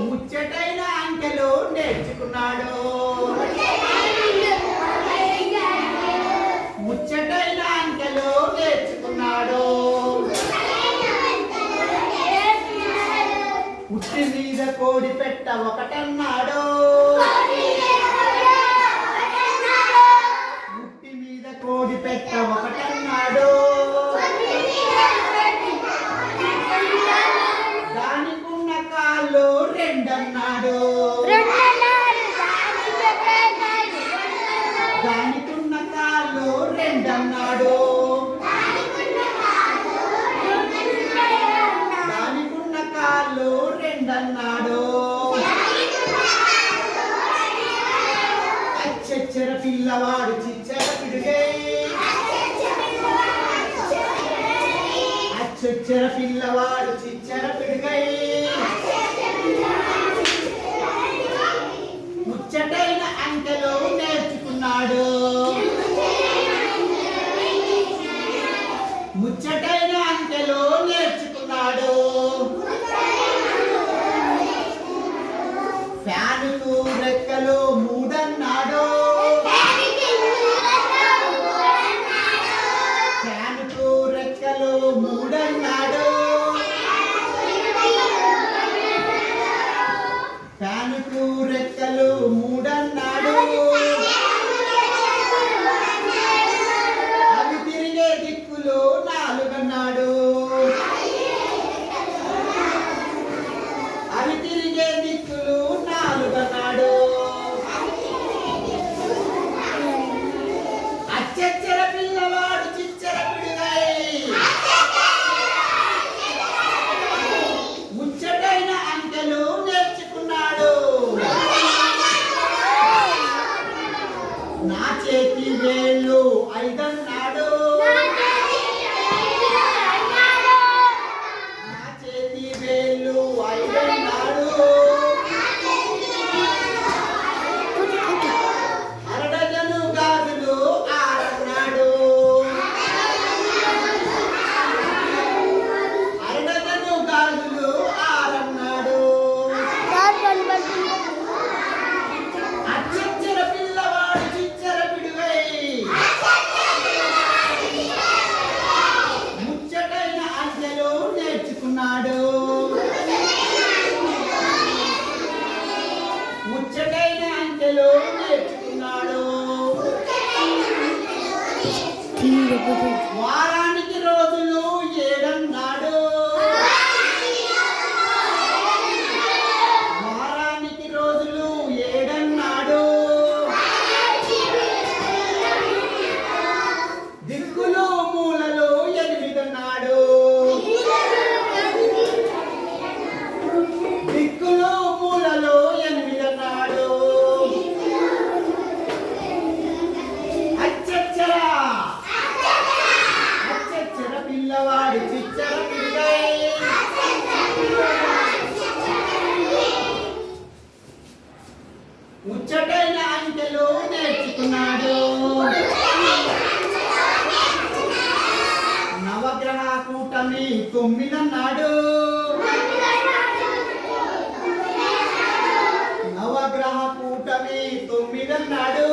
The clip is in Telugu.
ముచ్చటైన అంకెలు నేర్చుకున్నాడు. ముచ్చటైన అంకెలు నేర్చుకున్నాడు. ఉట్టి మీద కోడి పెట్ట ఒకటన్నాడు. ఉట్టి మీద కోడి పెట్ట ఒకటన్నాడు. దానికున్న కాళ్ళు రెండన్నాడు. దానికున్న కాళ్ళు రెండన్నాడు. దానికున్న కాళ్ళు రెండన్నాడు. అచ్చచ్చర పిల్లవాడు చిచ్చర పిడుగై. అచ్చచ్చర పిల్లవాడు చిచ్చర పిడుగై. ముచ్చటైన అంకెలు నేర్చుకున్నాడు. ముచ్చటైన అంకెలు నేర్చుకున్నాడు. ఫ్యానుకు రెక్కలు మూడన్నాడు. ఫ్యానుకు రెక్కలు మూడన్నాడు. ఫ్యానుకు రెక్కలు మూడన్నాడు. అవి తిరిగే దిక్కులు నాలుగన్నాడు. అవి తిరిగే దిక్కులు నాలుగన్నాడు. అచ్చచ్చర పిల్లవాడు చిచ్చర పిడుగై. ముచ్చటైన అంకెలు నేర్చుకున్నాడు. నా చేతి వేళ్ళు ఐదన్నాడు. నా చేతి వేళ్ళు ఐదన్నాడు. అరడజను గాజులు ఆరన్నాడు. అరడజను గాజులు ఆరన్నాడు. అచ్చచ్చర పిల్లవాడు చిచ్చర పిడుగై. ముచ్చటైన అంకెలు నేర్చుకున్నాడు. ముచ్చటైన అంకెలు నేర్చుకున్నాడు. వారానికి రోజులు ఏడన్నాడు. వారానికి రోజులు ఏడన్నాడు. దిక్కులు మూలలు ఎనిమిదన్నాడు. దిక్కులు మూలలు ఎనిమిదన్నాడు. అచ్చచ్చర అచ్చచ్చర పిల్లవాడు చిచ్చర పిడుగై. ముచ్చటైన అంకెలు నేర్చుకున్నాడు. నవగ్రహ కూటమి 9 అన్నాడు. నవగ్రహ కూటమి 9 అన్నాడు.